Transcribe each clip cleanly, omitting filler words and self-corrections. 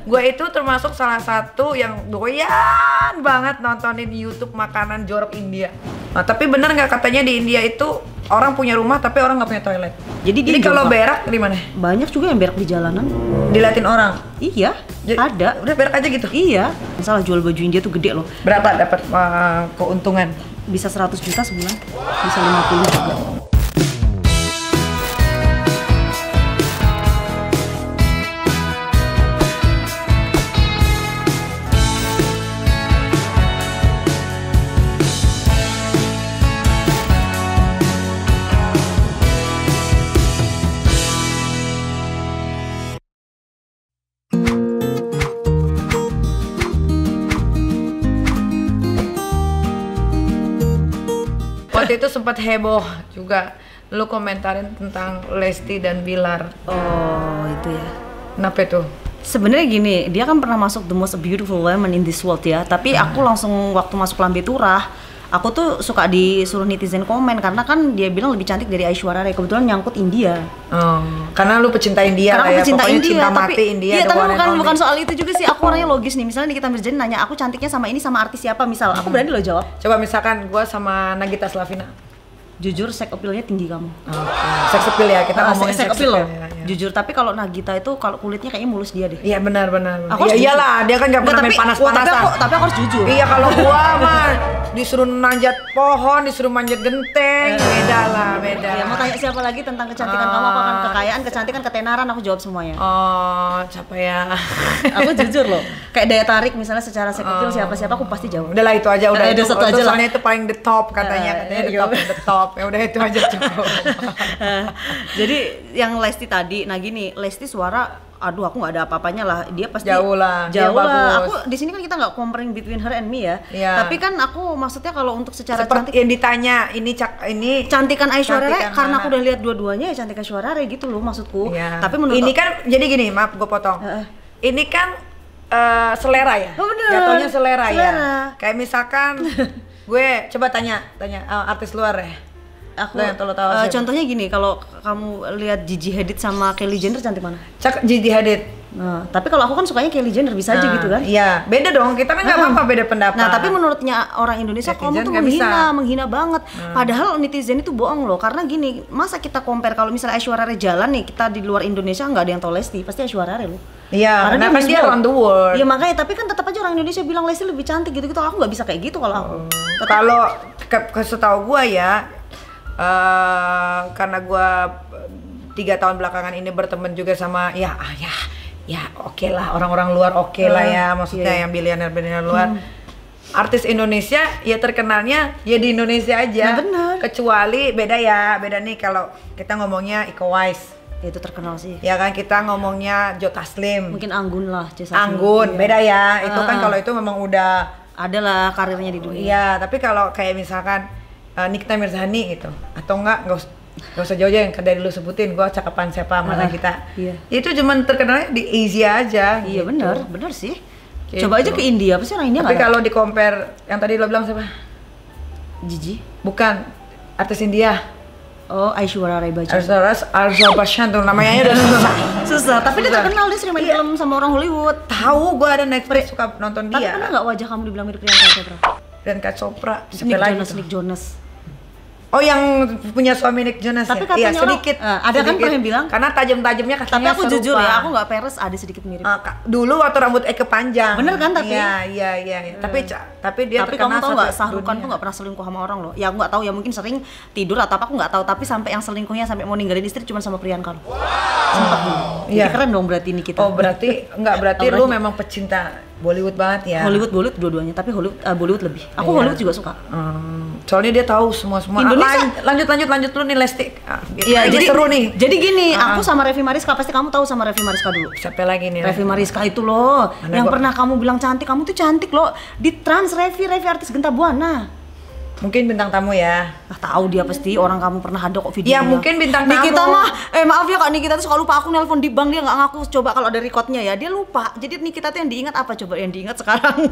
Gue itu termasuk salah satu yang doyan banget nontonin YouTube makanan jorok India. Nah, tapi bener nggak katanya di India itu orang punya rumah tapi orang nggak punya toilet. Jadi kalau berak di mana? Banyak juga yang berak di jalanan. Diliatin orang. Iya, ada. Udah berak aja gitu. Iya. Masalah jual baju India tuh gede loh. Berapa dapat keuntungan? Bisa 100 juta sebulan. Bisa 50 juga. Waktu itu sempat heboh juga, lu komentarin tentang Lesti dan Bilar. Oh, itu ya. Kenapa itu? Sebenarnya gini, dia kan pernah masuk The Most Beautiful Woman in this World ya. Tapi aku langsung waktu masuk Lambe Turah, aku tuh suka disuruh netizen komen karena kan dia bilang lebih cantik dari Aishwarya Rai. Kebetulan nyangkut India. Oh, karena lu pecinta India Karena lah aku ya. pecinta Pokoknya India, cinta tapi mati India. iya, the tapi one and only. bukan soal itu juga sih. Aku orangnya logis nih. Misalnya Nikita Mirzani nanya, aku cantiknya sama ini sama artis siapa? Misal, aku berani loh jawab. Coba misalkan gua sama Nagita Slavina. Jujur, seks appeal-nya tinggi kamu. Seks appeal ya, kita ngomongin seks appeal loh. ya. Jujur, tapi kalau Nagita itu kalau kulitnya kayaknya mulus dia deh. Iya benar. Aku harus Ya iyalah, dia kan nggak pernah main panas-panasan. Tapi aku harus jujur. Iya, kalau gua mah disuruh nanjat pohon, disuruh manjat genteng, beda. Ya, mau tanya siapa lagi tentang kecantikan kamu? Apa kan kekayaan, kecantikan, ketenaran, aku jawab semuanya. Oh, siapa ya? Aku jujur loh. Kayak daya tarik misalnya secara seks appeal siapa aku pasti jawab. Udahlah itu aja, udah itu satu aja lah. soalnya itu paling the top katanya the top. Ya udah itu aja cukup. Jadi yang Lesti tadi, nah gini, Lesti suara, aduh aku nggak ada apa-apanya lah, dia pasti Jauh lah. Aku di sini kan kita nggak comparing between her and me ya. Iya. Tapi kan aku maksudnya kalau untuk secara Seperti cantik, yang ditanya ini cantikan Aishwarya Rai, cantikan karena mana? aku udah lihat dua-duanya ya cantik Aishwarya Rai gitu loh maksudku. Iya. Tapi menurut ini kan jadi gini, maaf gue potong. Ini kan selera ya. Oh, bener. Jatuhnya selera ya. Selera. Kayak misalkan gue coba tanya artis luar ya. aku Yang lo tahu siapa? contohnya gini, kalau kamu lihat Gigi Hadid sama Kylie Jenner cantik mana? Gigi Hadid. Nah, tapi kalau aku kan sukanya Kylie Jenner, bisa aja gitu kan? Iya, beda dong. Kita kan nggak apa-apa beda pendapat. Nah, tapi menurutnya orang Indonesia, kamu Netizen tuh nggak bisa. menghina banget. Padahal netizen itu bohong loh. Karena gini, masa kita compare kalau misalnya Aishwarya Rai jalan nih, kita di luar Indonesia nggak ada yang tahu Lesti, pasti Aishwarya Rai loh. Iya, karena kan Miss dia World. around the world. Iya makanya, tapi kan tetap aja orang Indonesia bilang Lesti lebih cantik gitu-gitu. Aku nggak bisa kayak gitu kalau aku. Kalau setahu gua ya, karena gua 3 tahun belakangan ini berteman juga sama ya oke lah, orang-orang luar oke lah ya, maksudnya iya. yang bilioner luar. Artis Indonesia ya terkenalnya ya di Indonesia aja. Nah, benar. Kecuali beda nih kalau kita ngomongnya Iko Uwais. Ya, itu terkenal sih. Ya kan, kita ngomongnya Joe Taslim. Mungkin Anggun lah, Anggun, iya. beda ya. Itu kan kalau itu memang udah Ada lah karirnya di dunia. iya, tapi kalau kayak misalkan Nikita Mirzani gitu, atau nggak usah jauh-jauh yang dari lu sebutin, gua cakapan siapa mana kita. Iya. Itu cuman terkenalnya di Asia aja. Iya, gitu. benar sih. Gitu. Coba aja ke India, apa sih orang India Tapi nggak ada? kalau di compare yang tadi lo bilang siapa? Gigi. Bukan artis India. Oh, Aishwarya Rai Bachchan. Arjun Bachchan tuh namanya udah susah. Susah, tapi dia Susah. terkenal, dia sering main Iya. film sama orang Hollywood. Tahu, gua ada Netflix suka nonton Tapi dia. pernah nggak wajah kamu dibilang mirip Priyanka Chopra? Dan Kak Chopra, siapa Nick lagi Jonas, tuh? Nick Jonas. Oh, yang punya suami Nick Jonas Tapi ya? Iya, katanya orang- sedikit. ada kan pernah yang bilang? Karena tajam-tajamnya Tapi katanya aku serupa. jujur ya, aku nggak peres, ada sedikit mirip. Dulu waktu rambut Eke panjang. Bener kan, tapi? Iya. Tapi dia Tapi terkenal kamu tahu satu nggak, Shah Rukh Khan dunia. tuh nggak pernah selingkuh sama orang loh. Ya aku nggak tahu ya, mungkin sering tidur atau apa aku nggak tahu. Tapi sampai yang selingkuhnya sampai mau ninggalin istri cuma sama Priyanka loh. Sempat nih. Jadi Iya. keren dong berarti ini kita. Oh, berarti Apalagi- lu memang pecinta Bollywood banget ya. Hollywood dua-duanya, tapi Bollywood lebih. Aku Iya. Hollywood juga suka. Soalnya dia tahu semua. Indonesia- Lanjut lu nih Lesti. Iya, Ini jadi seru nih. Jadi gini, aku sama Revi Mariska, pasti kamu tahu sama Revi Mariska dulu. Siapa lagi nih? Revi Mariska itu loh, Mana yang gua- pernah kamu bilang cantik, kamu tuh cantik loh. Di Trans Revi artis Genta Buana. Mungkin bintang tamu ya. Ah, tahu dia pasti, orang kamu pernah ada kok videonya. Ya, mungkin bintang tamu. Nikita mah, maaf ya Kak, Nikita tuh suka lupa, aku nelpon di bank dia nggak ngaku. Coba kalau ada recordnya ya, dia lupa. Jadi Nikita tuh yang diingat apa coba, yang diingat sekarang?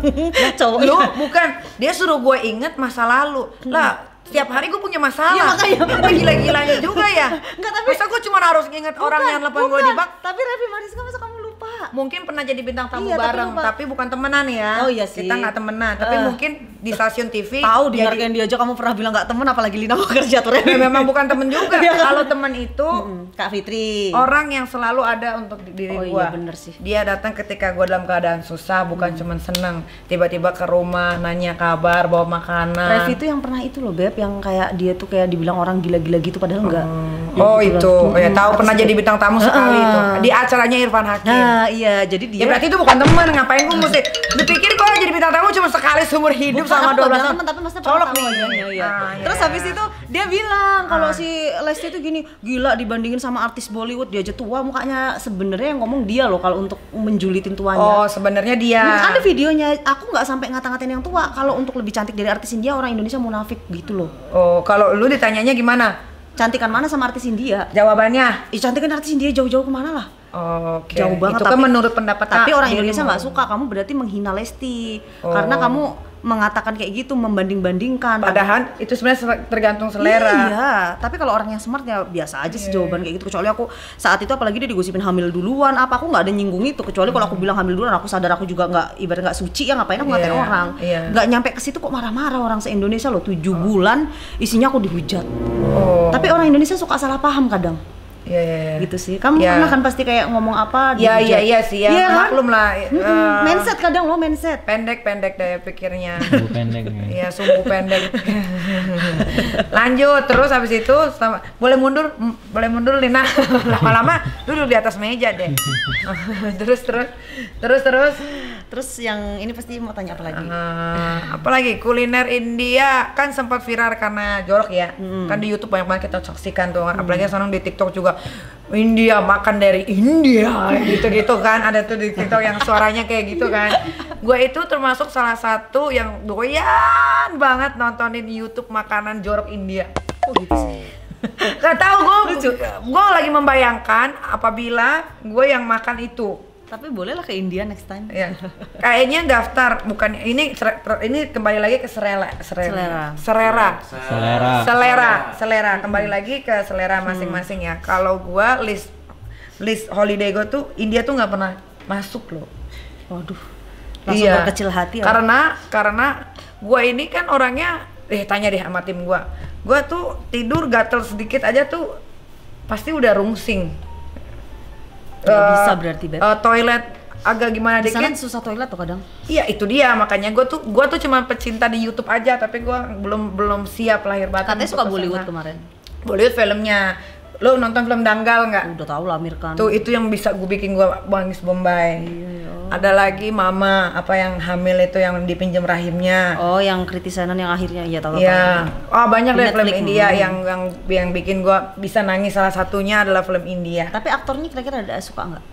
Cowok. Lu bukan, dia suruh gue inget masa lalu. Lah, setiap hari gue punya masalah. Iya, makanya. Apa gila-gilanya juga ya? Enggak, tapi Masa gue cuma harus nginget orang yang nelfon gue di bak? Tapi Revi Mariska masa kamu lupa? lupa. Mungkin pernah jadi bintang tamu Iya, bareng, tapi lupa. tapi bukan temenan ya. Oh iya sih. Kita nggak temenan, tapi mungkin di stasiun TV. Tahu di Ngerjain Dia aja kamu pernah bilang nggak temen, apalagi Lina mau kerja tuh. Ya, memang bukan temen juga. Kalau temen itu Kak Fitri. orang yang selalu ada untuk diri Oh gua. iya bener sih. Dia datang ketika gua dalam keadaan susah, bukan cuman seneng. Tiba-tiba ke rumah, nanya kabar, bawa makanan. Revi itu yang pernah itu loh Beb, yang kayak dia tuh kayak dibilang orang gila-gila gitu padahal enggak. Oh itu, ya tahu pernah jadi bintang tamu sekali itu di acaranya Irfan Hakim. Nah iya, jadi Ya dia berarti itu bukan teman, ngapain gue mesti dipikir kok jadi bintang tamu cuma sekali seumur hidup sama 12 tahun. teman, tapi maksudnya colok pernah tahu nih. aja. Iya. Terus iya. habis itu dia bilang kalau si Lesti itu gini, gila dibandingin sama artis Bollywood, dia aja tua mukanya. Sebenarnya yang ngomong dia loh kalau untuk menjulitin tuanya. Oh sebenarnya dia. Ada videonya, aku nggak sampai ngata-ngatain yang tua. Kalau untuk lebih cantik dari artis India, orang Indonesia munafik gitu loh. Oh kalau lu ditanyanya gimana? Cantikan mana sama artis India? Jawabannya? Cantikan artis India jauh-jauh kemana lah? Oke. Jauh banget. Itu kan menurut pendapat tapi orang dirimu. Indonesia nggak suka, kamu berarti menghina Lesti karena kamu mengatakan kayak gitu, membanding-bandingkan. Padahal itu sebenarnya tergantung selera. Iya, tapi kalau orang yang smart ya biasa aja sih jawaban kayak gitu. Kecuali aku saat itu apalagi dia digosipin hamil duluan, aku nggak ada nyinggung itu. Kecuali kalau aku bilang hamil duluan, aku sadar aku juga nggak, ibarat nggak suci ya, ngapain aku ngatain orang. Nggak nyampe ke situ kok marah-marah orang se-Indonesia loh, 7 bulan isinya aku dihujat. Tapi orang Indonesia suka salah paham kadang. Iya. Gitu sih. Kamu pernah kan pasti kayak ngomong apa? Iya sih ya. Iya, maklum lah. Mindset kadang lo mindset. Pendek daya pikirnya. Sumbu pendek. Iya, sumbu pendek. Lanjut terus habis itu boleh mundur Lina. Lama-lama duduk di atas meja deh. Terus yang ini pasti mau tanya apa lagi? apalagi kuliner India kan sempat viral karena jorok ya. Kan di YouTube banyak banget kita saksikan tuh. Apalagi sekarang di TikTok juga India makan dari India gitu-gitu kan. Ada tuh di TikTok yang suaranya kayak gitu kan. Gue itu termasuk salah satu yang doyan banget nontonin YouTube makanan jorok India. Oh gitu sih. Gak tau, gue lagi membayangkan apabila gue yang makan itu. Tapi bolehlah ke India next time. Ya. Kayaknya daftar bukan ini kembali lagi ke selera kembali lagi ke selera masing-masing ya. Kalau gua list holiday gua tuh India tuh nggak pernah masuk loh. Waduh. Langsung berkecil hati ya. Karena gua ini kan orangnya tanya deh sama tim gua. Gua tuh tidur gatel sedikit aja tuh pasti udah rungsing. Nggak bisa berarti Beb. Toilet agak gimana dikit. Di sana susah toilet tuh kadang. Iya itu dia, makanya gue tuh cuma pecinta di YouTube aja, tapi gue belum siap lahir batin. Katanya suka Bollywood kemarin. Bollywood filmnya. Lo nonton film Danggal nggak? Udah tahu lah Amir Khan. Tuh itu yang bisa gue bikin gue bangis Bombay. Ada lagi Mama apa yang hamil itu yang dipinjam rahimnya. Oh yang kritisanan yang akhirnya iya tahu. Iya. Oh banyak deh film Netflix. India yang bikin gue bisa nangis, salah satunya adalah film India. Tapi aktornya kira-kira ada suka nggak?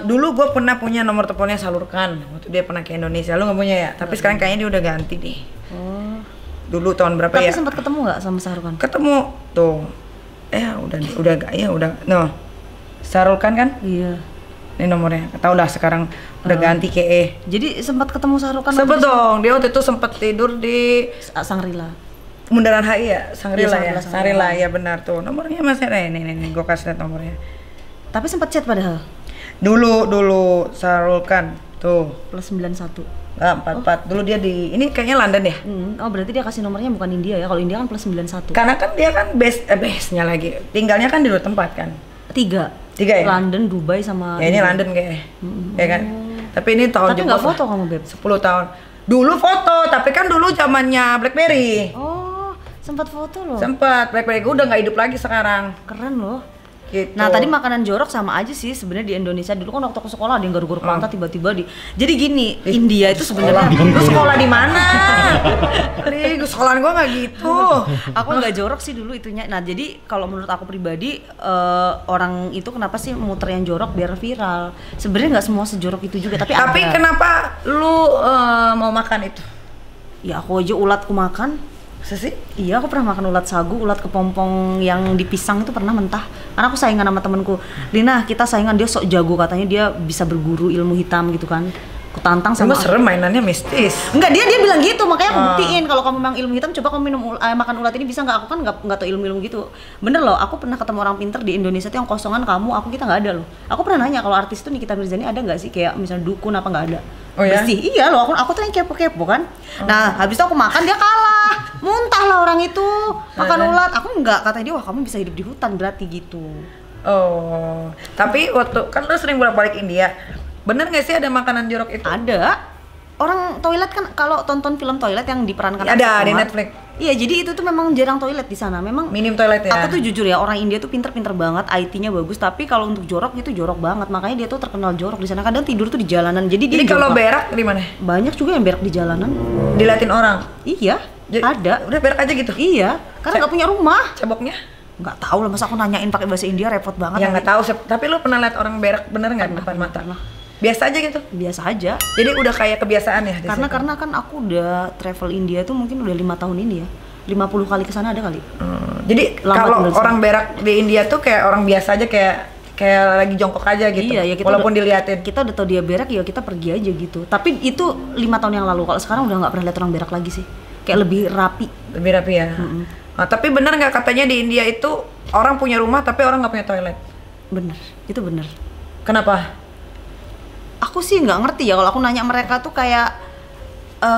Dulu gue pernah punya nomor teleponnya Salur Khan waktu dia pernah ke Indonesia. Lu nggak punya ya? Tapi sekarang kayaknya dia udah ganti deh. Oh. Dulu tahun berapa Tapi ya? sempat ketemu nggak sama Shah Rukh Khan? Ketemu tuh. Udah no. Sarul Khan kan? Iya. Ini nomornya. Tahu dah sekarang udah ganti ke. Jadi sempat ketemu Shah Rukh Khan? Sempet dong. Dia waktu itu sempat tidur di Sangrila. Bundaran HI ya, Sangrila Iya, ya. Sangrila ya benar tuh. Nomornya masih ada. Nih, gue kasih lihat nomornya. Tapi sempat chat padahal. Dulu Sarul Khan tuh. Plus 91. Enggak, 44. Dulu dia di ini kayaknya London ya. Oh berarti dia kasih nomornya bukan India ya. Kalau India kan plus 91. Karena kan dia kan base-nya lagi. Tinggalnya kan di dua tempat kan. Tiga ya? London, Dubai sama ya ini India. London kayaknya. Ya kan? Tapi ini tahun Tapi nggak foto kamu Beb? 10 tahun. Dulu foto, tapi kan dulu zamannya BlackBerry. Oh, sempat foto loh. Sempat, BlackBerry gue udah nggak hidup lagi sekarang. Keren loh. Gitu. Nah tadi makanan jorok sama aja sih sebenarnya di Indonesia. Dulu kan waktu aku sekolah ada yang garuk-garuk pantat tiba-tiba di. Jadi gini, India itu sebenarnya. Lu sekolah di mana? Gue sekolahan gue nggak gitu. Aku nggak jorok sih dulu itunya. Nah jadi kalau menurut aku pribadi orang itu kenapa sih muter yang jorok biar viral? Sebenarnya nggak semua sejorok itu juga. Tapi ada. Kenapa lu mau makan itu? Ya aku aja ulatku makan. Sih? Iya aku pernah makan ulat sagu, ulat kepompong yang dipisang itu pernah mentah. Karena aku saingan sama temenku. Lina kita saingan, dia sok jago katanya, dia bisa berguru ilmu hitam gitu kan. Aku tantang Sama sama. serem mainannya mistis. Enggak, dia bilang gitu, makanya aku buktiin kalau kamu memang ilmu hitam, coba kamu makan ulat ini bisa nggak? Aku kan nggak tahu ilmu gitu. Bener loh, aku pernah ketemu orang pinter di Indonesia tuh yang kosongan kamu, kita nggak ada loh. Aku pernah nanya kalau artis tuh Nikita Mirzani ada nggak sih kayak misalnya dukun apa nggak ada? Oh ya? Bersih. Iya loh, aku tuh yang kepo-kepo kan. Nah, habis itu aku makan dia kalah. Muntah lah orang itu makan ulat. Aku nggak, kata dia, wah kamu bisa hidup di hutan berarti gitu. Oh, tapi waktu kan lu sering bolak-balik India. Bener nggak sih ada makanan jorok itu? Ada. Orang toilet kan kalau tonton film toilet yang diperankan Ada di Omar, Netflix. Iya, jadi itu tuh memang jarang toilet di sana. Memang Minim toilet ya. aku tuh jujur ya, orang India tuh pinter-pinter banget, IT-nya bagus, tapi kalau untuk jorok itu jorok banget. Makanya dia tuh terkenal jorok di sana. Kadang tidur tuh di jalanan. Jadi dia kalau jorok. berak di mana? Banyak juga yang berak di jalanan. Diliatin orang. Iya, ada. Udah berak aja gitu. Iya, karena nggak punya rumah. Ceboknya? Nggak tahu lah, masa aku nanyain pakai bahasa India repot banget. Ya nggak tahu. Tapi lu pernah lihat orang berak bener nggak di depan mata? Biasa aja gitu. Biasa aja. Jadi udah kayak kebiasaan ya. Karena kan aku udah travel India tuh mungkin udah 5 tahun ini ya. 50 kali ke sana ada kali. Jadi Lambat kalau bener orang berak di India tuh kayak orang biasa aja, kayak lagi jongkok aja gitu. Iya, ya walaupun diliatin. Kita udah tau dia berak, ya kita pergi aja gitu. Tapi itu 5 tahun yang lalu. Kalau sekarang udah nggak pernah lihat orang berak lagi sih. Kayak lebih rapi. Lebih rapi ya. Nah, tapi bener nggak katanya di India itu orang punya rumah tapi orang nggak punya toilet? Bener, itu bener. Kenapa? Aku sih nggak ngerti ya, kalau aku nanya mereka tuh kayak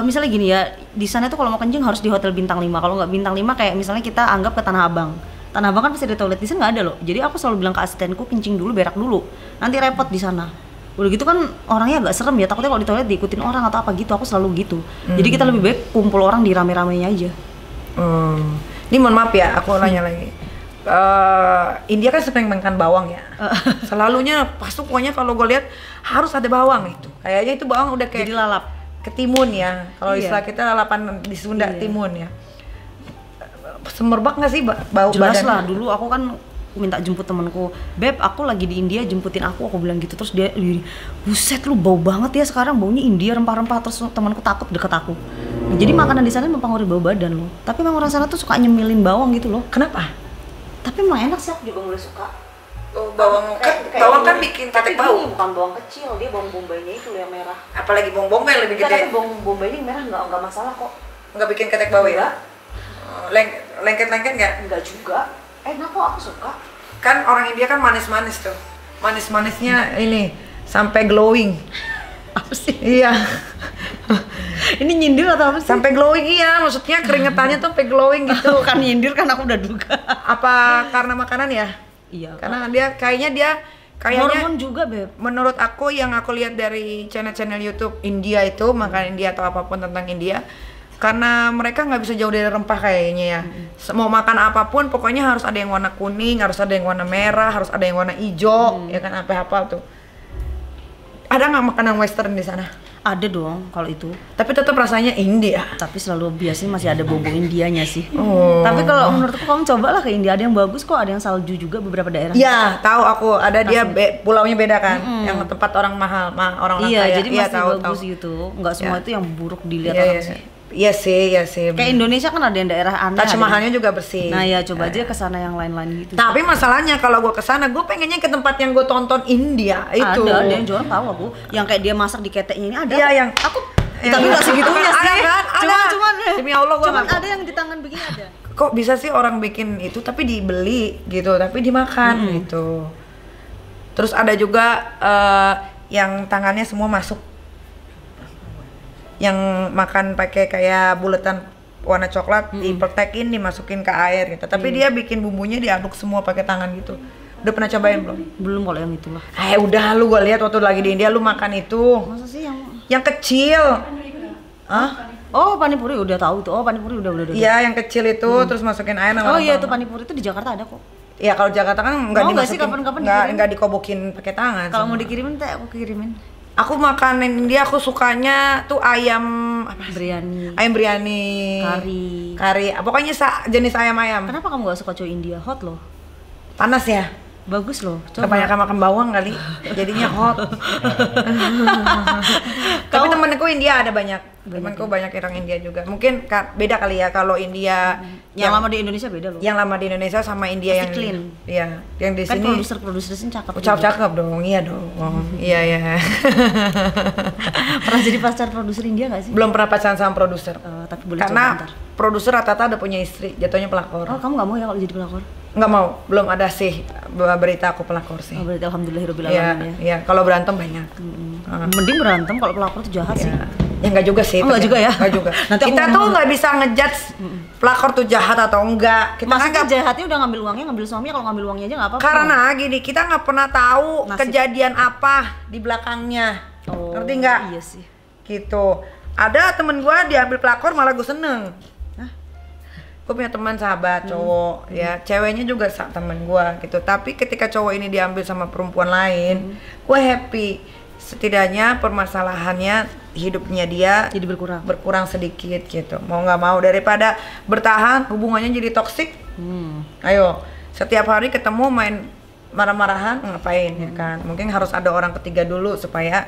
misalnya gini ya, di sana tuh kalau mau kencing harus di hotel bintang 5. Kalau nggak bintang 5 kayak misalnya kita anggap ke Tanah Abang. Tanah Abang kan pasti ada toilet, di sana nggak ada loh. Jadi aku selalu bilang ke asistenku, kencing dulu, berak dulu. Nanti repot di sana. Udah gitu kan orangnya agak serem ya, takutnya kalau di toilet diikutin orang atau apa gitu. Aku selalu gitu. Jadi kita lebih baik kumpul orang di rame-ramenya aja. Ini mohon maaf ya, aku nanya lagi. India kan sering makan bawang ya. Selalunya pasti pokoknya kalau gue lihat harus ada bawang itu. Kayaknya itu bawang udah kayak Jadi lalap. Ketimun ya. Kalau Iya. istilah kita lalapan di Sunda, Iya. timun ya. Semerbak nggak sih bau Jelas badannya? lah, dulu aku kan minta jemput temanku, Beb aku lagi di India, jemputin aku bilang gitu. Terus dia, buset lu bau banget ya sekarang, baunya India rempah-rempah. Terus temanku takut deket aku. Jadi makanan di sana mempengaruhi bau badan loh. Tapi memang orang sana tuh suka nyemilin bawang gitu loh. Kenapa? Tapi memang enak sih, aku juga mulai suka. Oh, bawang kan bikin ketek bau. Ini bukan bawang kecil, dia bawang bombaynya itu yang merah. Apalagi bawang bombay lebih Enggak, tapi gede. bawang bombay ini merah nggak masalah kok. Nggak bikin ketek bau ya? Enggak. Lengket-lengket nggak? Enggak juga. Enak kok, aku suka. Kan orang India kan manis-manis tuh. Manis-manisnya ini sampai glowing. Apa sih? Iya. Ini nyindir atau apa sih? Sampai glowing, iya, maksudnya keringetannya tuh sampai glowing gitu. Kan nyindir kan, aku udah duga. Apa karena makanan ya? Iya. Karena kayaknya Hormon juga, Beb. menurut aku yang aku lihat dari channel-channel YouTube India itu, makanan India atau apapun tentang India, karena mereka nggak bisa jauh dari rempah kayaknya ya. Mau makan apapun pokoknya harus ada yang warna kuning, harus ada yang warna merah, harus ada yang warna hijau, ya kan, apa tuh. Ada nggak makanan western di sana? Ada dong kalau itu. Tapi tetap rasanya India. Tapi selalu biasanya masih ada bumbu Indianya sih. Oh. Tapi kalau menurutku kamu cobalah ke India, ada yang bagus kok, ada yang salju juga beberapa daerah. Ya, tahu aku. Ada dia pulaunya beda kan, yang tempat orang mahal, orang Iya, kaya. jadi Iya, masih bagus gitu. Enggak semua itu yang buruk dilihat Iya, orang iya. sih. Iya sih. Kayak Indonesia kan ada yang daerah aneh. Taj ada Mahalnya juga bersih. Nah ya coba aja ke sana yang lain-lain gitu. Tapi masalahnya kalau gue kesana, gue pengennya ke tempat yang gue tonton India itu. Ada yang jorok tahu aku, yang kayak dia masak di keteknya ini ada. Iya, yang aku yang- tapi nggak segitunya Ada sih. kan? Ada. Cuman Demi Allah gue cuman nggak. ada yang di tangan begini ada. Kok bisa sih orang bikin itu tapi dibeli gitu, tapi dimakan gitu. Terus ada juga yang tangannya semua masuk, yang makan pakai kayak buletan warna coklat, dipertekin, dimasukin ke air gitu. Tapi dia bikin bumbunya diaduk semua pakai tangan gitu. Udah pernah cobain belum? Belum kalau yang itulah. Udah lu, gue lihat waktu lagi di India lu makan itu. Masa sih Yang kecil. Hah? Oh, panipuri udah tahu tuh. Oh, panipuri udah. Iya, yang kecil itu terus masukin air sama Oh iya, itu rempah. panipuri itu di Jakarta ada kok. Ya kalau Jakarta kan nggak Mau nggak sih dimasukin, kapan-kapan nggak dikirim? dikobokin pakai tangan. Kalau mau semua. dikirimin teh aku kirimin. Aku makanin dia, aku sukanya tuh ayam apa? Biryani, Ayam biryani. Kari. Pokoknya jenis ayam-ayam. Kenapa kamu gak suka cowok India? Hot loh. Panas ya? Bagus loh. Coba. Kebanyakan makan bawang kali, jadinya hot. Tapi temenku India ada banyak. Temenku banyak orang India juga. Mungkin beda kali ya kalau India Yang lama di Indonesia beda loh. yang lama di Indonesia sama India Pasti yang clean. Iya, yang di Kan sini produser-produser sini cakep. cakep dong. Iya dong. Iya. Pernah jadi pacar produser India nggak sih? Belum pernah pacaran sama produser. Tapi boleh Karena coba ntar. produser rata-rata udah punya istri, jatuhnya pelakor. Oh, kamu nggak mau ya kalau jadi pelakor? Nggak mau, belum ada sih berita aku pelakor sih. Oh, berarti alhamdulillahirabbil Iya, alamin ya. iya. Kalau berantem banyak. Mending berantem, kalau pelakor tuh jahat sih. Ya nggak juga sih. Oh, nggak juga ya? Nggak juga. Nanti aku Kita tuh ngomong. nggak bisa ngejudge pelakor tuh jahat atau enggak. Kita Maksudnya nggak jahatnya udah ngambil uangnya, ngambil suaminya, kalau ngambil uangnya aja nggak apa-apa. karena gini, kita nggak pernah tahu Nasib. kejadian apa di belakangnya. Oh, Ngerti nggak? Iya sih. Gitu. Ada temen gua diambil pelakor malah gue seneng. Hah? Gue punya teman sahabat cowok, ya ceweknya juga temen gua gitu. Tapi ketika cowok ini diambil sama perempuan lain, gue happy. Setidaknya permasalahannya hidupnya dia Jadi berkurang. sedikit gitu. Mau nggak mau, daripada bertahan hubungannya jadi toksik. Ayo, setiap hari ketemu main marah-marahan ngapain ya kan? Mungkin harus ada orang ketiga dulu supaya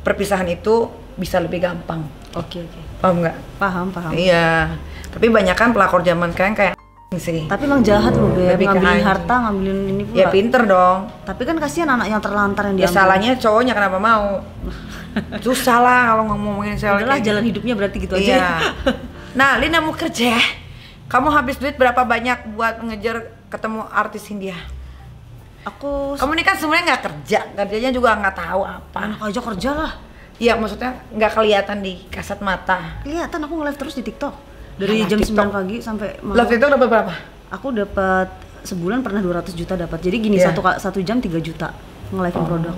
perpisahan itu bisa lebih gampang. Oke. Paham nggak? Paham. Iya. Tapi banyak kan pelakor zaman sekarang kayak sih. Tapi emang jahat loh, Beb. Lebih ke Ngambilin anjing. harta, ngambilin ini pula. Ya pinter dong. Tapi kan kasihan anak yang terlantar yang Ya diambil. salahnya cowoknya kenapa mau? Susah lah kalau ngomongin soal Udahlah, kayak jalan gitu. hidupnya berarti gitu aja. Iya. Nah, Lina mau kerja. Kamu habis duit berapa banyak buat ngejar ketemu artis India? Kamu ini kan sebenarnya nggak kerja, kerjanya juga nggak tahu apa. enak aja kerja lah. Iya, maksudnya nggak kelihatan di kasat mata. Kelihatan aku nge-live terus di TikTok. Dari Alah, jam TikTok. 9 pagi sampai malam. Live itu dapat berapa? Aku dapat sebulan pernah 200 juta dapat. Jadi gini, Iya. satu jam 3 juta nge-live produk.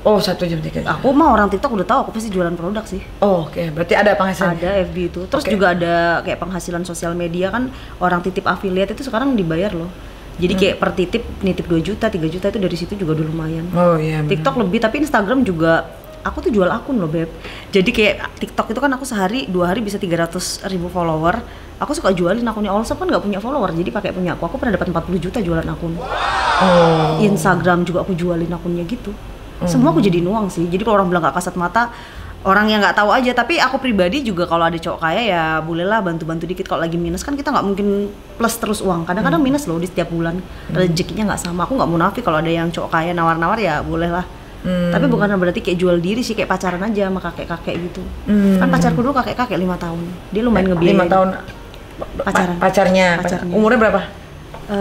Oh, 1 jam 3 jam. Aku mah orang TikTok udah tahu aku pasti jualan produk sih. Oh, oke. Berarti ada penghasilan. Ada FB itu. Terus Oke. juga ada kayak penghasilan sosial media kan, orang titip affiliate itu sekarang dibayar loh. Jadi kayak per titip nitip 2 juta, 3 juta itu dari situ juga udah lumayan. Oh iya. benar. TikTok lebih, tapi Instagram juga aku tuh jual akun loh, Beb. Jadi kayak TikTok itu kan aku sehari 2 hari bisa 300.000 follower. Aku suka jualin akunnya. Also kan nggak punya follower, jadi pakai punya aku. Aku pernah dapat 40 juta jualan akun. Oh. Instagram juga aku jualin akunnya gitu. Semua aku jadiin uang sih. Jadi kalau orang bilang nggak kasat mata, orang yang nggak tahu aja. Tapi aku pribadi juga kalau ada cowok kaya ya bolehlah bantu-bantu dikit. Kalau lagi minus kan kita nggak mungkin plus terus uang. Kadang-kadang minus loh di setiap bulan. Rezekinya nggak sama. Aku nggak munafik kalau ada yang cowok kaya nawar-nawar ya bolehlah. Tapi bukan berarti kayak jual diri sih, kayak pacaran aja sama kakek-kakek gitu. Kan pacarku dulu kakek-kakek 5 tahun. Dia lumayan ngebiayain. 5 tahun Pacaran. pacarnya. Pacarnya. Umurnya berapa?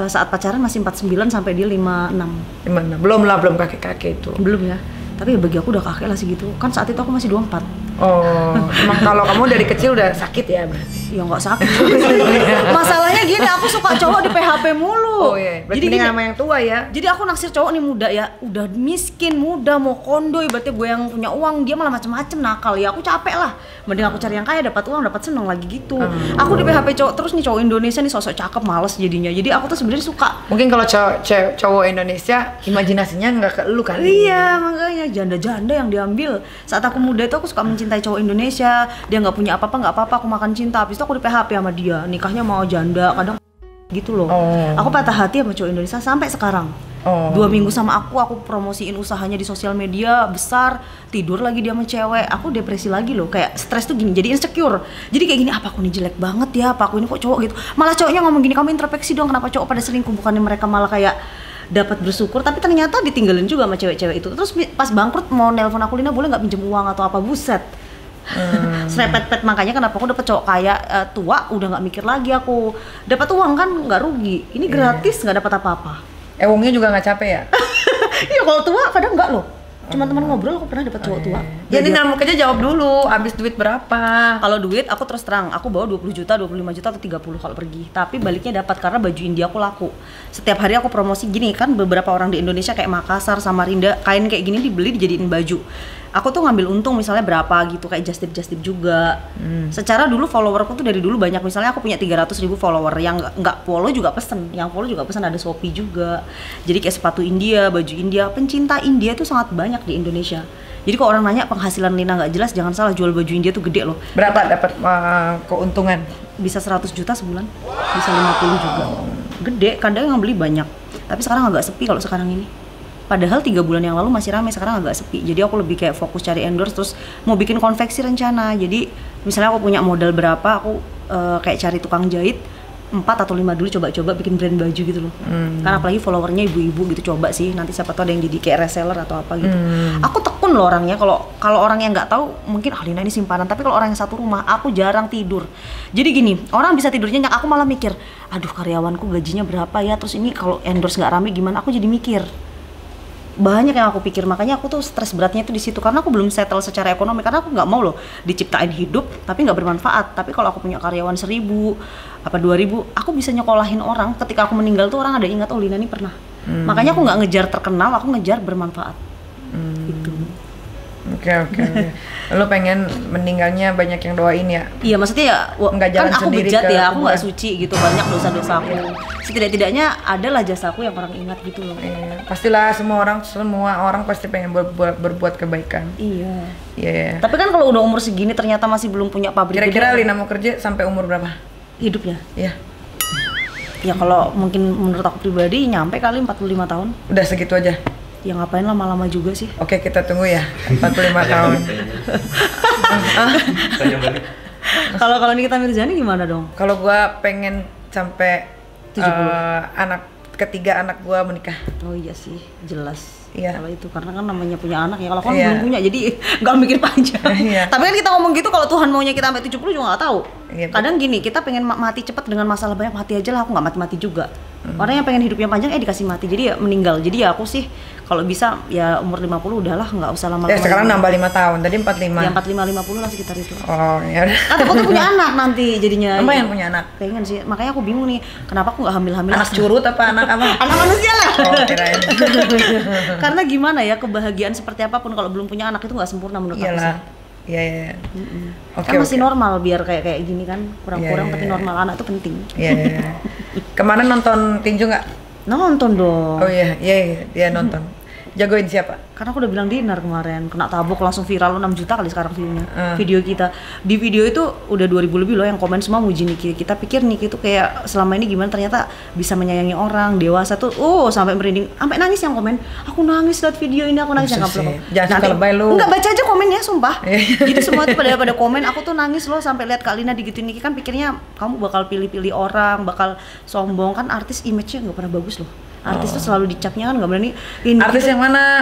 Saat pacaran masih 49 sampai dia 56. Gimana? Belum lah, belum kakek-kakek itu. Belum ya. Tapi ya bagi aku udah kakek lah segitu. Kan saat itu aku masih 24. Oh, emang kalau kamu dari kecil udah sakit ya berarti? Ya nggak sakit. Masalahnya gini, aku suka cowok di PHP mulu. Oh iya, berarti Jadi gini, sama yang tua ya? jadi aku naksir cowok nih muda ya, udah miskin, muda, mau kondo, ibaratnya gue yang punya uang, dia malah macem-macem nakal. Ya aku capek lah, mending aku cari yang kaya, dapat uang, dapat seneng lagi gitu. Aku di PHP cowok terus nih, cowok Indonesia nih sosok cakep, males jadinya. Jadi aku tuh sebenarnya suka. Mungkin kalau cowok Indonesia imajinasinya nggak ke lu kali. Iya, makanya janda-janda yang diambil. Saat aku muda itu aku suka mencintai cowok Indonesia. Dia nggak punya apa-apa, nggak apa-apa, aku makan cinta. Habis itu aku di PHP sama dia, nikahnya mau janda, kadang gitu loh. Oh. Aku patah hati sama cowok Indonesia sampai sekarang. Oh. 2 minggu sama aku promosiin usahanya di sosial media besar, tidur lagi dia sama cewek. Aku depresi lagi loh, kayak stres tuh gini, jadi insecure. Jadi kayak gini, apa aku ini jelek banget ya, apa aku ini kok cowok gitu. Malah cowoknya ngomong gini, kamu introspeksi dong, kenapa cowok pada selingkuh, bukannya mereka malah kayak dapat bersyukur, tapi ternyata ditinggalin juga sama cewek-cewek itu. Terus pas bangkrut mau nelpon aku, Lina boleh nggak pinjem uang atau apa, buset. Serepet-pet, makanya kenapa aku dapet cowok kaya tua udah nggak mikir lagi, aku dapat uang kan nggak rugi, ini gratis nggak dapat apa-apa. Wongnya juga nggak capek ya? Iya kalau tua kadang nggak loh, cuma teman ngobrol aku pernah dapat cowok tua. Ya ini nama kerja jawab dulu, habis duit berapa? Kalau duit aku terus terang, aku bawa 20 juta, 25 juta atau 30 kalau pergi. Tapi baliknya dapat karena baju India aku laku. Setiap hari aku promosi gini kan, beberapa orang di Indonesia kayak Makassar, Samarinda, kain kayak gini dibeli dijadiin baju. Aku tuh ngambil untung misalnya berapa gitu, kayak just tip juga. Secara dulu followerku tuh dari dulu banyak, misalnya aku punya 300.000 follower, yang nggak follow juga pesen, yang follow juga pesen, ada Shopee juga. Jadi kayak sepatu India, baju India, pencinta India tuh sangat banyak di Indonesia. Jadi kalau orang nanya penghasilan Lina nggak jelas, jangan salah, jual baju India tuh gede loh. Berapa dapat keuntungan? Bisa 100 juta sebulan, bisa 50 juga. Gede, kadang yang beli banyak. Tapi sekarang agak sepi kalau sekarang ini. Padahal 3 bulan yang lalu masih ramai, sekarang agak sepi. Jadi aku lebih kayak fokus cari endorse, terus mau bikin konveksi rencana. Jadi misalnya aku punya modal berapa, aku kayak cari tukang jahit, atau 5 dulu coba-coba bikin brand baju gitu loh. Karena apalagi followernya ibu-ibu gitu, coba sih nanti siapa tahu ada yang jadi kayak reseller atau apa gitu. Aku tekun loh orangnya, kalau orang yang nggak tahu mungkin Lina ini simpanan, tapi kalau orang yang satu rumah aku jarang tidur. Jadi gini, orang bisa tidur nyenyak, aku malah mikir, aduh karyawanku gajinya berapa ya, terus ini kalau endorse nggak rame gimana, aku jadi mikir. Banyak yang aku pikir, makanya aku tuh stres beratnya itu di situ, karena aku belum settle secara ekonomi, karena aku nggak mau loh diciptain hidup tapi nggak bermanfaat. Tapi kalau aku punya karyawan 1.000 apa 2.000, aku bisa nyekolahin orang. Ketika aku meninggal tuh orang ada ingat, oh Lina ini pernah. Makanya aku nggak ngejar terkenal, aku ngejar bermanfaat. Gitu. Oke. Lo pengen meninggalnya banyak yang doain ya? Iya, maksudnya ya nggak kan jalan aku sendiri bejat ke ya, aku nggak kuburan. suci gitu, banyak dosa-dosa aku. Setidak-tidaknya adalah jasaku yang orang ingat gitu loh. Iya, pastilah semua orang pasti pengen berbuat kebaikan. Iya. Iya. Tapi kan kalau udah umur segini ternyata masih belum punya pabrik. Kira-kira gede, Lina mau kerja sampai umur berapa? hidupnya. Iya. Ya kalau mungkin menurut aku pribadi nyampe kali 45 tahun. Udah segitu aja. Ya ngapain lama-lama juga sih. Oke, kita tunggu ya 45 tahun. Kalau Nikita Mirzani gimana dong? Kalau gua pengen sampai 70. anak ketiga anak gua menikah. Oh iya sih, jelas. Iya. Kalau itu karena kan namanya punya anak ya. Kalau kan Iya. belum punya, jadi nggak mikir panjang. Iya. Tapi kan kita ngomong gitu, kalau Tuhan maunya kita sampai 70 juga nggak tahu. Iya, Kadang gini, kita pengen mati cepat dengan masalah banyak, mati aja lah, aku nggak mati-mati juga. Orang yang pengen hidupnya panjang dikasih mati, jadi ya meninggal. Jadi ya aku sih kalau bisa ya umur 50 udahlah, nggak usah lama-lama. Ya sekarang nambah 5 tahun, tadi 45. Ya 45-50 lah sekitar itu. Oh, ya udah. Kan aku tuh punya anak nanti jadinya. Apa yang punya anak? Pengen sih, makanya aku bingung nih, kenapa aku nggak hamil-hamil. Anak curut apa anak apa? Anak manusia lah. Oh, kirain. Karena gimana ya, kebahagiaan seperti apapun kalau belum punya anak itu nggak sempurna menurut aku sih. Iyalah. Iya. Oke. Kan masih normal biar kayak gini kan, kurang-kurang Iya, tapi iya. normal, anak tuh penting. Iya. Kemarin nonton tinju nggak? Nonton dong. Oh iya, dia nonton. Jagoin siapa? Karena aku udah bilang Dinar kemarin, kena tabok langsung viral 6 juta kali sekarang view-nya. Hmm. Video kita. Di video itu udah 2.000 lebih loh yang komen semua muji Niki. Kita pikir Niki itu kayak selama ini gimana, ternyata bisa menyayangi orang, dewasa tuh. Sampai merinding, sampai nangis yang komen. Aku nangis liat video ini, aku nangis yang Buset upload. sih. Jangan suka lebay lu. Enggak, baca aja komennya sumpah. Jadi semua tuh pada komen, aku tuh nangis loh sampai lihat Kak Lina digituin Niki, kan pikirnya kamu bakal pilih-pilih orang, bakal sombong, kan artis image-nya nggak pernah bagus loh. Artis tuh selalu dicapnya kan nggak berani. Ini Artis yang mana?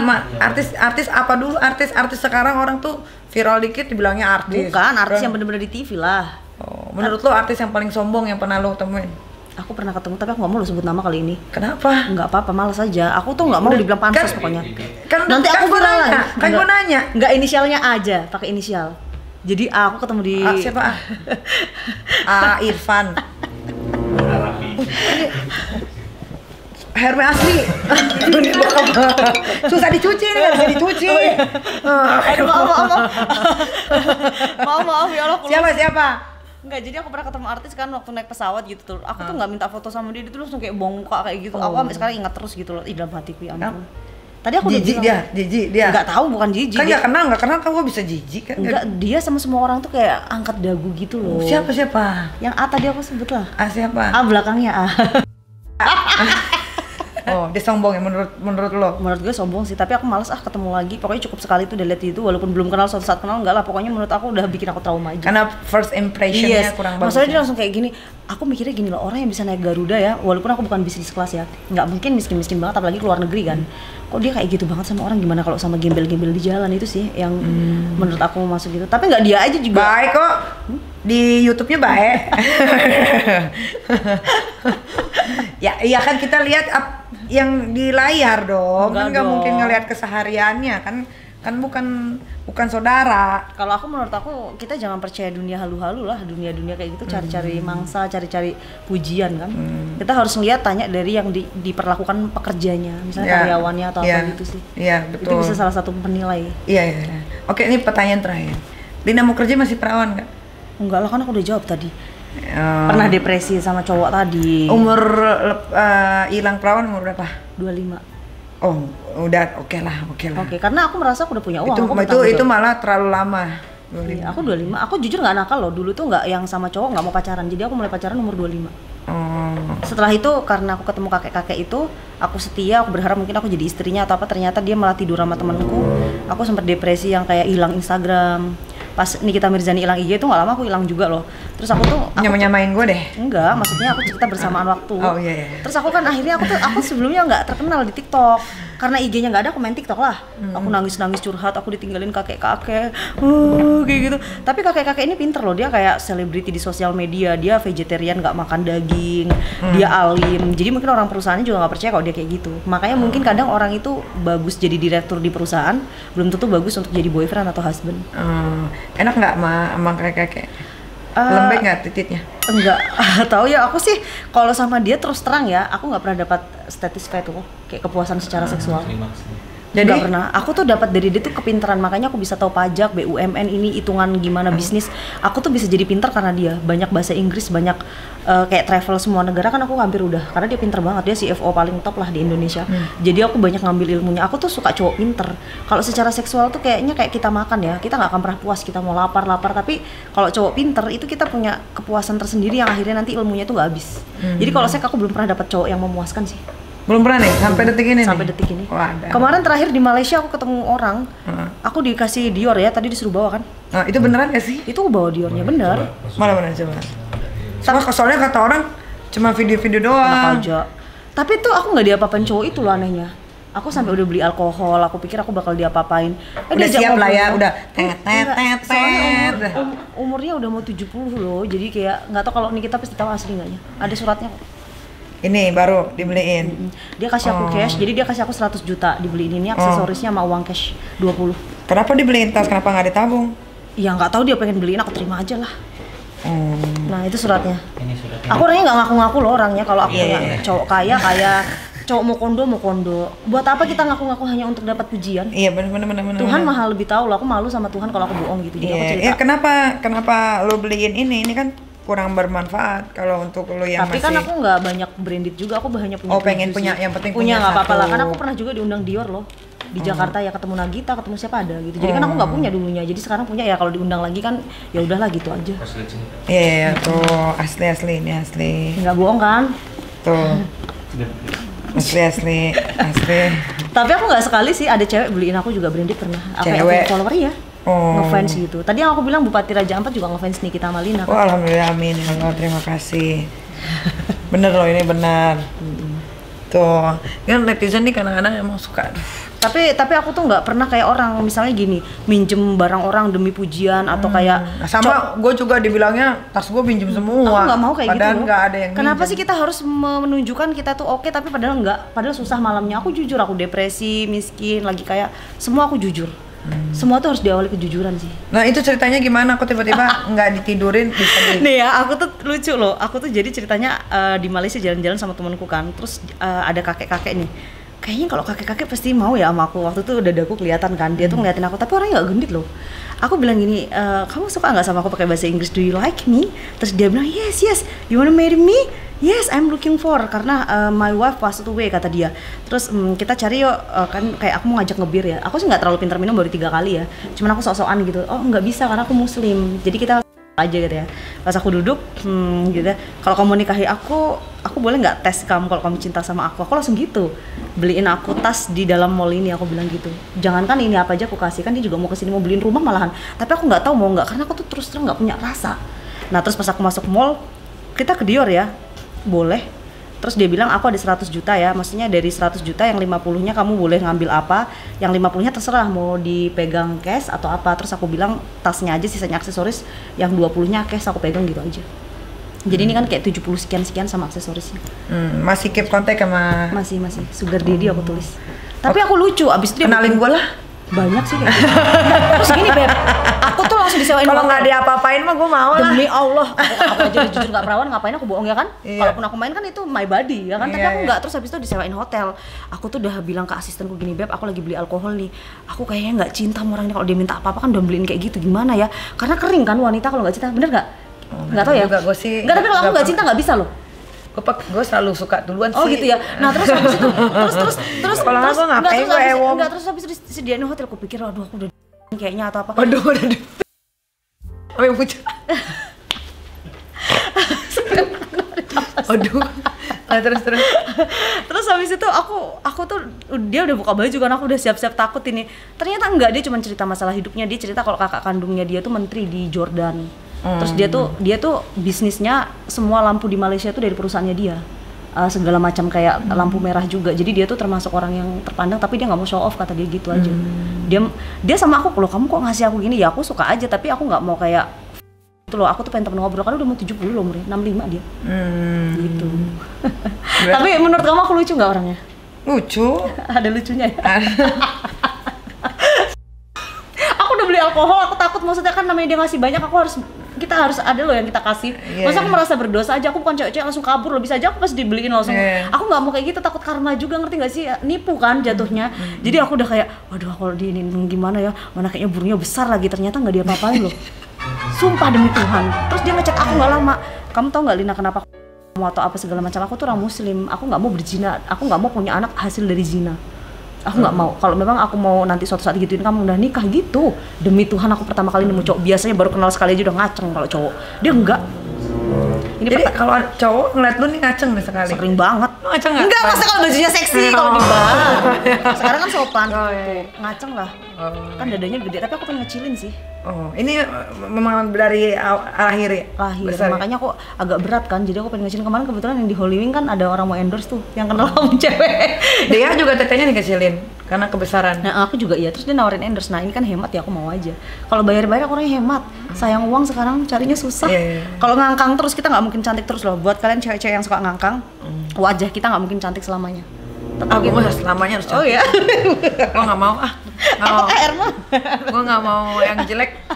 Artis apa dulu? Artis sekarang orang tuh viral dikit dibilangnya artis. bukan artis yang bener-bener di TV lah. Oh, menurut lo artis yang paling sombong yang pernah lo temuin? Aku pernah ketemu tapi aku nggak mau lo sebut nama kali ini. Kenapa? Nggak apa-apa, malas aja. Aku tuh nggak mau dibilang pansos pokoknya. kan Nanti aku gua viral nanya, lagi. kan gua nanya. Nggak, inisialnya aja, pakai inisial. Jadi aku ketemu di Siapa? Irfan. Herme asli. Susah dicuci nih, nggak bisa dicuci. Aduh, maaf ya Allah. Siapa? Enggak, jadi aku pernah ketemu artis kan waktu naik pesawat gitu tuh. Aku tuh nggak minta foto sama dia tuh langsung kayak bongkak kayak gitu. Aku sampai sekarang ingat terus gitu loh. Ih, dalam hatiku ya ampun. Tadi aku udah Jijik bilang, dia. Nggak tahu, bukan jijik. Kan nggak kenal kan gua bisa jijik kan? Enggak, dia sama semua orang tuh kayak angkat dagu gitu loh. Siapa? Yang A tadi aku sebut lah. Siapa? A belakangnya A. Oh, dia sombong ya menurut lo? Menurut gue sombong sih, tapi aku males ketemu lagi. Pokoknya cukup sekali tuh delete itu, walaupun belum kenal, suatu saat kenal enggak lah. Pokoknya menurut aku udah bikin aku trauma aja. Karena first impressionnya kurang bagus. Masalahnya dia langsung kayak gini. Aku mikirnya gini loh, orang yang bisa naik Garuda ya, walaupun aku bukan bisnis kelas ya, nggak mungkin miskin banget, apalagi keluar negeri kan. Kok dia kayak gitu banget sama orang, gimana kalau sama gembel-gembel di jalan, itu sih yang menurut aku masuk gitu. Tapi nggak dia aja juga. Baik kok. Di YouTube-nya baik. Ya kan kita lihat yang di layar dong. Enggak Kan nggak dong. mungkin ngelihat kesehariannya kan bukan saudara. Kalau aku, menurut aku, kita jangan percaya dunia halu-halu lah, dunia kayak gitu, cari-cari mangsa, cari-cari pujian kan. Kita harus lihat, tanya dari yang diperlakukan pekerjanya, misalnya Ya, karyawannya atau ya, apa gitu sih. Iya, betul. Itu bisa salah satu penilai. Iya. Oke, ini pertanyaan terakhir. Lina mau kerja masih perawan nggak? Enggak lah, kan aku udah jawab tadi. Pernah depresi sama cowok tadi. Umur hilang perawan umur berapa? 25. Oh, udah oke lah. Oke, karena aku merasa aku udah punya uang. aku Itu bertanggung itu jawab. malah terlalu lama. Iya, aku 25. Aku jujur nggak nakal loh. Dulu tuh nggak yang sama cowok nggak mau pacaran. Jadi aku mulai pacaran umur 25. Oh. Setelah itu karena aku ketemu kakek-kakek itu, aku setia, aku berharap mungkin aku jadi istrinya atau apa, ternyata dia malah tidur sama temanku. Aku sempat depresi yang kayak hilang Instagram. Pas Nikita Mirzani hilang IG itu nggak lama aku hilang juga loh. Terus aku tuh nyamain gue deh. enggak, maksudnya aku cerita bersamaan waktu. Oh iya. Terus aku kan akhirnya aku sebelumnya nggak terkenal di TikTok karena IG-nya nggak ada, aku main TikTok lah. Aku nangis curhat, aku ditinggalin kakek-kakek, kayak gitu. Tapi kakek-kakek ini pinter loh, dia kayak selebriti di sosial media, dia vegetarian, nggak makan daging, dia alim. Jadi mungkin orang perusahaannya juga nggak percaya kalau dia kayak gitu. Makanya mungkin kadang orang itu bagus jadi direktur di perusahaan, belum tentu bagus untuk jadi boyfriend atau husband. Enak nggak sama kakek-kakek? Lembek nggak tititnya? Enggak, tahu ya, aku sih kalau sama dia terus terang ya, aku nggak pernah dapat satisfied tuh, kayak kepuasan secara seksual. Jadi nggak pernah. Aku tuh dapat dari dia tuh kepintaran, makanya aku bisa tahu pajak, BUMN ini, hitungan gimana bisnis. Aku tuh bisa jadi pintar karena dia. Banyak bahasa Inggris, banyak kayak travel semua negara kan aku hampir udah. Karena dia pintar banget, dia CFO paling top lah di Indonesia. Jadi aku banyak ngambil ilmunya. Aku tuh suka cowok pinter. Kalau secara seksual tuh kayaknya kayak kita makan ya, kita nggak akan pernah puas, kita mau lapar. Tapi kalau cowok pinter itu kita punya kepuasan tersendiri yang akhirnya nanti ilmunya tuh nggak habis. Jadi kalau aku belum pernah dapat cowok yang memuaskan sih. Belum pernah nih sampai detik ini. Sampai detik ini. Kemarin terakhir di Malaysia aku ketemu orang, aku dikasih Dior ya, tadi disuruh bawa kan. Nah, itu beneran gak sih? Itu bawa Diornya bener. Mana coba. Soalnya kata orang cuma video-video doang. Enak aja. Tapi tuh aku nggak diapa-apain cowok itu loh anehnya. Aku sampai udah beli alkohol, aku pikir aku bakal diapa-apain. Udah siap lah ya, udah umurnya udah mau 70 loh, jadi kayak nggak tahu kalau Nikita pasti tahu asli nggaknya. Ada suratnya kok. Ini baru dibeliin. Dia kasih aku cash, jadi dia kasih aku 100 juta dibeliin ini aksesorisnya sama uang cash 20. Kenapa dibeliin tas? Kenapa nggak ditabung? Ya nggak tahu, dia pengen beliin, aku terima aja lah. Nah itu suratnya. Aku orangnya nggak ngaku-ngaku loh orangnya, kalau aku punya cowok kaya, cowok mau kondo. Buat apa kita ngaku-ngaku hanya untuk dapat pujian? Iya benar. Tuhan maha lebih tahu loh, aku malu sama Tuhan kalau aku bohong gitu. Jadi aku cerita. Kenapa lo beliin ini? Ini kan kurang bermanfaat kalau untuk lo yang tapi masih. Kan aku nggak banyak branded juga, aku hanya punya. Oh pengen punya, yang penting punya nggak apa-apa lah, kan aku pernah juga diundang Dior loh di Jakarta ya, ketemu Nagita, ketemu siapa ada gitu. Jadi kan aku nggak punya dulunya, jadi sekarang punya ya, kalau diundang lagi kan ya udahlah gitu aja. Iya tuh asli ini asli. Nggak bohong kan? Tuh asli. Tapi aku nggak sekali sih ada cewek beliin aku juga branded pernah. Cewek follower ya. Ngefans gitu. Tadi yang aku bilang Bupati Raja Ampat juga ngefans Nikita Malina kan? Oh alhamdulillah, amin ya Allah, terima kasih. Bener loh, ini benar. Tuh kan netizen nih kadang-kadang emang suka. Tapi aku tuh nggak pernah kayak orang misalnya gini, minjem barang orang demi pujian atau kayak sama gue juga dibilangnya tas gue pinjem semua. Aku nggak mau kayak padahal gitu. Nggak ada yang kenapa minjem. sih kita harus menunjukkan kita tuh oke, tapi padahal nggak, padahal susah malamnya. Aku jujur, aku depresi, miskin, lagi kayak semua aku jujur. Semua tuh harus diawali kejujuran sih. Nah itu ceritanya gimana? Aku tiba-tiba nggak ditidurin bisa nih ya, aku tuh lucu loh. Aku tuh jadi ceritanya di Malaysia jalan-jalan sama temanku kan. Terus ada kakek-kakek nih. Kayaknya kalau kakek-kakek pasti mau ya sama aku. Waktu itu dadaku kelihatan kan. Dia tuh ngeliatin aku, tapi orangnya nggak gendut loh. Aku bilang gini, kamu suka nggak sama aku pakai bahasa Inggris? Do you like me? Terus dia bilang yes. You wanna marry me? Yes, I'm looking for, karena my wife passed away kata dia. Terus kita cari yuk, kan kayak aku mau ngajak ngebir ya. Aku sih nggak terlalu pintar minum, baru 3 kali ya. Cuman aku sok-sokan gitu. Oh nggak bisa karena aku muslim. Jadi kita aja gitu ya. Pas aku duduk, gitu. Kalau kamu nikahi aku boleh nggak tes kamu kalau kamu cinta sama aku? Aku langsung gitu. Beliin aku tas di dalam mall ini, aku bilang gitu. Jangankan ini apa aja aku kasih, kan dia juga mau kesini mau beliin rumah malahan. Tapi aku nggak tahu mau nggak, karena aku tuh terus terang nggak punya rasa. Nah terus pas aku masuk mall, kita ke Dior ya. Boleh. Terus dia bilang aku ada 100 juta ya, maksudnya dari 100 juta yang 50-nya kamu boleh ngambil apa, yang 50-nya terserah mau dipegang cash atau apa. Terus aku bilang tasnya aja, sisanya aksesoris, yang 20-nya cash aku pegang gitu aja. Jadi ini kan kayak 70 sekian sama aksesorisnya. Masih keep kontak sama? Masih Sugar Daddy aku tulis. Tapi aku lucu, abis itu dia kenalin gue lah. Banyak sih kayak gitu. Terus gini Beb, aku tuh langsung disewain. Kalau nggak diapa-apain mah gue mau lah. Demi Allah, aku aja jujur nggak perawan, ngapain aku bohong ya kan? Iya. Kalaupun aku main kan itu my body ya kan, tapi aku nggak. Terus habis itu disewain hotel. Aku tuh udah bilang ke asistenku gini, Beb, aku lagi beli alkohol nih. Aku kayaknya nggak cinta sama orang ini, kalau dia minta apa-apa kan udah beliin kayak gitu, gimana ya? Karena kering kan wanita kalau nggak cinta, bener nggak? Nggak tahu ya? Nggak, tapi kalau aku nggak cinta nggak bisa loh. Gue selalu suka duluan sih. Oh gitu ya. Nah terus habis itu terus kalau aku ngapain gue ewong. Enggak, terus habis itu disediain hotel, aku pikir aduh aku udah kayaknya atau apa. Aduh. Apa yang pucat? Aduh. Terus habis itu aku tuh dia udah buka baju kan, aku udah siap-siap takut ini. Ternyata enggak, dia cuma cerita masalah hidupnya. Dia cerita kalau kakak kandungnya dia tuh menteri di Jordan. Terus dia tuh bisnisnya semua lampu di Malaysia tuh dari perusahaannya dia. Segala macam kayak lampu merah juga. Jadi dia tuh termasuk orang yang terpandang, tapi dia nggak mau show off, kata dia gitu aja. Dia sama aku, loh kamu kok ngasih aku gini? Ya aku suka aja, tapi aku nggak mau kayak itu loh, aku tuh pengen temen ngobrol, karena udah mau 70 loh umurnya, 65 dia. Gitu. Tapi menurut kamu aku lucu nggak orangnya? Lucu. Ada lucunya ya? Aku udah beli alkohol, aku takut, maksudnya kan namanya dia ngasih banyak, kita harus ada loh yang kita kasih. Masa aku merasa berdosa aja, aku bukan cewek-cewek langsung kabur loh, bisa aja aku pas dibeliin langsung. Aku nggak mau kayak gitu, takut karma juga, ngerti nggak sih? Nipu kan jatuhnya. Jadi aku udah kayak, waduh kalau di ini gimana ya, mana kayaknya burungnya besar lagi, ternyata nggak dia apa-apain loh. Sumpah demi Tuhan. Terus dia ngechat aku nggak lama, kamu tahu nggak Lina kenapa kamu atau apa segala macam, aku tuh orang muslim, aku nggak mau berzina, aku nggak mau punya anak hasil dari zina. Aku nggak mau. Kalau memang aku mau nanti suatu saat gituin kamu udah nikah gitu. Demi Tuhan aku pertama kali nemu cowok, biasanya baru kenal sekali aja udah ngaceng kalau cowok. Dia enggak. Ini jadi kalau cowok ngeliat lu nih ngaceng nih sekali. Sering banget. Lu ngaceng nggak? Enggak, masa kalau bajunya seksi kalau di bar. Sekarang kan sopan. Iya. Ngaceng lah. Kan dadanya gede, tapi aku pengen ngecilin sih. Oh, ini memang dari lahir ya? Lahir, makanya aku agak berat kan, jadi aku pengen ngecilin. Kemarin kebetulan yang di Holy Wing kan ada orang mau endorse tuh, yang kenal kamu cewek. Dia juga tetenya dikecilin, karena kebesaran. Nah aku juga iya, terus dia nawarin endorse, nah ini kan hemat ya, aku mau aja. Kalau bayar-bayar aku orangnya hemat, sayang uang sekarang carinya susah. Kalau ngangkang terus kita nggak mungkin cantik terus loh, buat kalian cewek-cewek yang suka ngangkang, wajah kita nggak mungkin cantik selamanya. Aku mah selamanya harus cantik. Oh ya? Gua nggak mau nggak mau. Gua nggak mau yang jelek.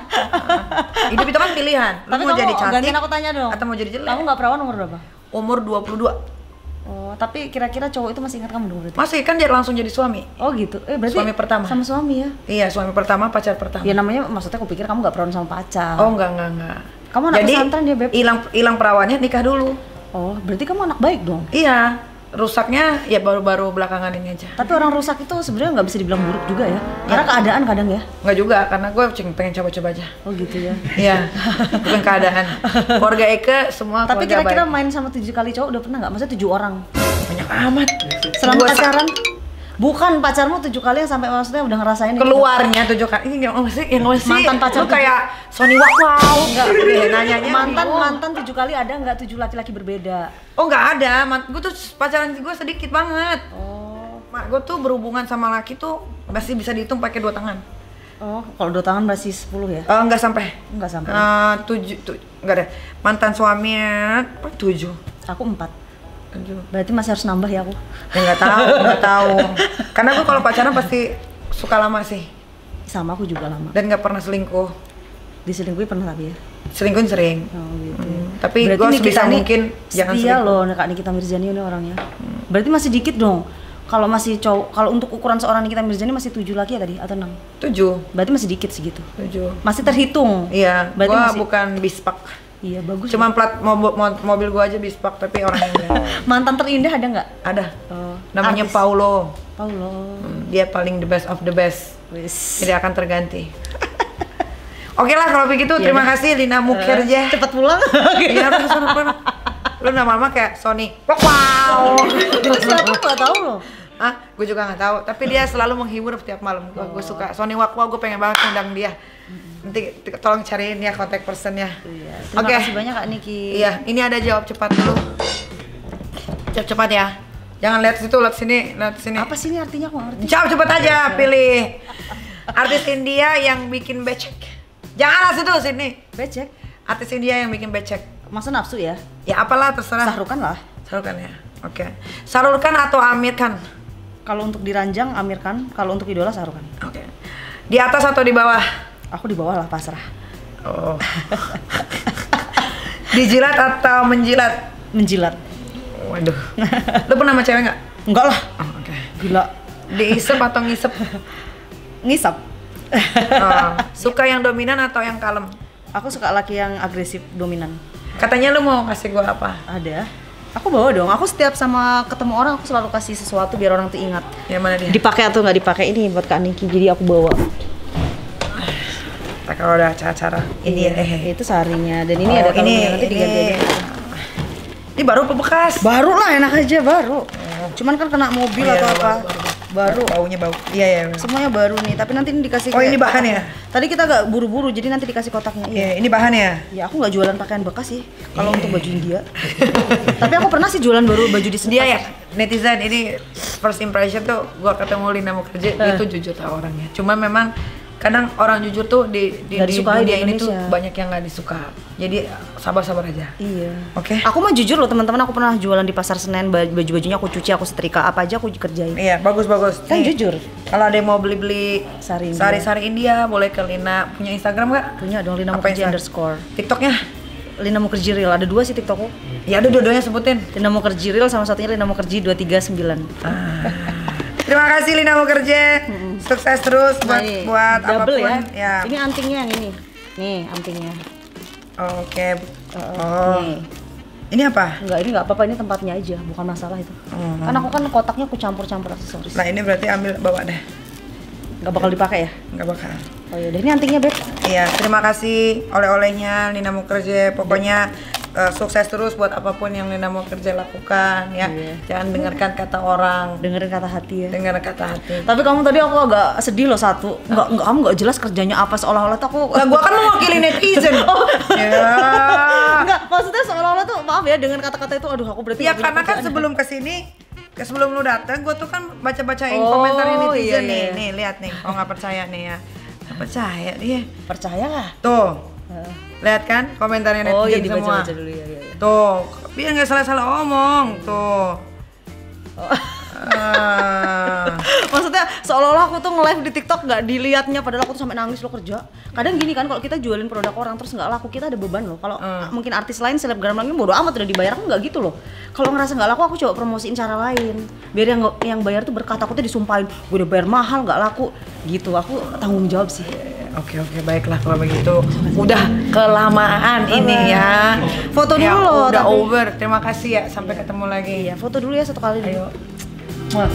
Hidup itu kan pilihan. Lu Tapi mau jadi cantik gantian aku tanya dong, atau mau jadi jelek? kamu nggak perawan umur berapa? Umur 22. Oh, tapi kira-kira cowok itu masih ingat kamu dong berarti? Masih kan dia langsung jadi suami. Oh gitu, berarti Suami pertama. sama suami ya? Iya, suami pertama, pacar pertama. Ya namanya, maksudnya aku pikir kamu nggak perawan sama pacar. Oh enggak. Kamu anak pesantren ya, Beb? Hilang perawannya, nikah dulu. Oh, berarti kamu anak baik dong? Iya. Rusaknya ya baru-baru belakangan ini aja. Tapi orang rusak itu sebenarnya nggak bisa dibilang buruk juga ya? Karena keadaan kadang ya? Nggak juga, karena gue pengen coba-coba aja. Oh gitu ya? Iya, bukan keadaan. Keluarga Eke semua Tapi keluarga kira-kira baik. main sama 7 kali cowok udah pernah nggak? Maksudnya 7 orang? Banyak amat. Selama Gua pacaran? Bukan, pacarmu 7 kali yang sampai maksudnya udah ngerasain keluarnya 7 kali. Ini yang sih? Mantan pacar lu kayak Sony Wow. Enggak, nanyanya. mantan 7 kali ada nggak 7 laki-laki berbeda? Oh nggak ada, gue tuh pacaran gue sedikit banget. Oh. Gue tuh berhubungan sama laki tuh masih bisa dihitung pakai 2 tangan. Oh, kalau 2 tangan masih 10 ya? Nggak sampai. Nggak sampai. 7, nggak ada. Mantan suaminya 7. Aku 4. Berarti masih harus nambah ya aku? Ya nggak tahu. Karena gue kalau pacaran pasti suka lama sih. Sama aku juga lama. Dan nggak pernah selingkuh. Diselingkuhi pernah tapi ya? Selingkuhin sering. Oh gitu. Tapi gue sebisa mungkin jangan setia selingkuh. loh Kak Nikita Mirzani ini orangnya. Berarti masih dikit dong. Kalau masih cowok, kalau untuk ukuran seorang Nikita Mirzani masih 7 laki ya tadi atau 6? 7. Berarti masih dikit segitu. 7. Masih terhitung. Iya, berarti gua masih... bukan bispak. Iya, bagus. Cuman plat mobil gua aja bispak, tapi orang yang enggak. Mantan terindah ada nggak? Ada. Oh, Namanya artis. Paulo. Dia Dia paling the best of the best. wis. Tidak akan terganti. Oke lah kalau begitu, Iya terima deh. kasih Lina Mukherjee. Cepat pulang. Iya, pulang. Lu lama-lama kayak Sony. Wow. Itu siapa nggak tahu loh. Gue juga nggak tahu. Tapi dia selalu menghibur setiap malam. Gue suka Sony Wakwa. Gue pengen banget undang dia. Nanti tolong cariin ya kontak personnya. Iya. Terima kasih banyak Kak Niki. Iya, ini ada jawab cepat dulu. Jawab cepat ya. Jangan lihat situ, lihat sini, lihat sini. Apa sih ini artinya aku nggak ngerti. Jawab cepat aja, pilih. Artis India yang bikin becek. Janganlah situ, sini. Becek. Artis India yang bikin becek. Masa nafsu ya? Ya apalah terserah. Sahrukan lah. Sahrukan ya. Oke. Sahrukan atau Amir Khan? Kalau untuk diranjang Amir Khan, kalau untuk idola Sahrukan. Oke. Di atas atau di bawah? Aku di bawah lah, pasrah. Oh. Dijilat atau menjilat? Menjilat. Waduh. Lu pernah sama cewek nggak? Enggak lah. Oh, oke. Gila. Diisep atau ngisep? Ngisap. Suka yang dominan atau yang kalem? Aku suka laki yang agresif, dominan. Katanya lu mau kasih gua apa? Ada. Aku bawa dong. Aku setiap sama ketemu orang aku selalu kasih sesuatu biar orang tuh ingat. Yang mana dia? Dipakai atau nggak dipakai, ini buat Kak Niki. Jadi aku bawa. Nah, kalau udah acara-acara ini ya. Itu seharinya. Dan ini ada kalungnya, nanti diganti aja. Ini baru apa bekas? Baru lah, enak aja baru. Cuman kan kena mobil atau apa. Baru. Baru. Baunya bau. Iya. Semuanya baru nih, tapi nanti ini dikasih. Oh, ini bahan ya? Tadi kita agak buru-buru, jadi nanti dikasih kotaknya. Iya, ini bahan ya? Ya aku nggak jualan pakaian bekas sih, kalau untuk baju India. Tapi aku pernah sih jualan baru baju di Dia ya, netizen ini first impression tuh gua ketemu Lina Mukherjee, dia tuh jujur tau orangnya. Cuma memang kadang orang jujur tuh di dunia ini tuh banyak yang nggak disuka. Jadi sabar-sabar aja. Iya. Oke. Aku mah jujur loh teman-teman, aku pernah jualan di Pasar Senen, baju-bajunya aku cuci, aku setrika, apa aja aku kerjain. Iya, bagus. Kan jujur. Kalau ada yang mau beli sari India, boleh ke Lina. Punya Instagram nggak? Punya dong, Lina Mukherjee _ TikToknya? Lina Mukherjee Real, ada 2 sih TikTokku. Ya ada dua-duanya sebutin. Lina Mukherjee Real sama satunya Lina Mukherjee 239. Terima kasih Lina Mukherjee. Sukses terus buat double apapun. Ya. Ini antingnya yang ini. Nih antingnya. Oke. Nih. Ini apa? Enggak, ini nggak apa-apa, ini tempatnya aja, bukan masalah itu. Kan aku kan kotaknya aku campur-campur aksesoris. Nah, ini berarti ambil bawa deh. Nggak bakal dipakai ya? Nggak bakal. Oh iya, ini antingnya, Beb. Iya, terima kasih oleh-olehnya Lina Mukherjee. Pokoknya sukses terus buat apapun yang Lina Mukherjee lakukan ya. Iya. Jangan dengarkan kata orang, Dengerin kata hati ya. dengar kata hati. Tapi kamu tadi aku agak sedih loh satu. Kamu nggak jelas kerjanya apa, seolah-olah tuh aku. Lah gua kan mewakili netizen. Ya. Enggak, maksudnya seolah-olah tuh maaf ya dengan kata-kata itu, aduh aku berarti. Ya karena kan sebelum kesini, sebelum lu datang, gue tuh kan baca-bacain komentarnya netizen nih. Nih lihat nih, kalau nggak percaya nih ya. Nggak percaya dia. Percaya lah. Tuh, lihat kan komentarnya netizen iya, semua. dibaca-baca dulu ya. Tuh, biar nggak salah-salah omong tuh. Maksudnya seolah-olah aku tuh nge-live di TikTok nggak dilihatnya, padahal aku tuh sampai nangis lo kerja. Kadang gini kan, kalau kita jualin produk orang terus nggak laku, kita ada beban loh. Kalau mungkin artis lain, selebgram lain bodo amat udah dibayar, aku nggak gitu loh. Kalau ngerasa nggak laku, aku coba promosiin cara lain. Biar yang bayar tuh berkata, aku tuh disumpahin, gue udah bayar mahal nggak laku, gitu. Aku tanggung jawab sih. Oke, baiklah kalau begitu. Udah kelamaan ini ya. Foto dulu ya, loh. Udah over. Terima kasih ya. Sampai ketemu lagi. Iya, foto dulu ya satu kali. Ayo. Muah.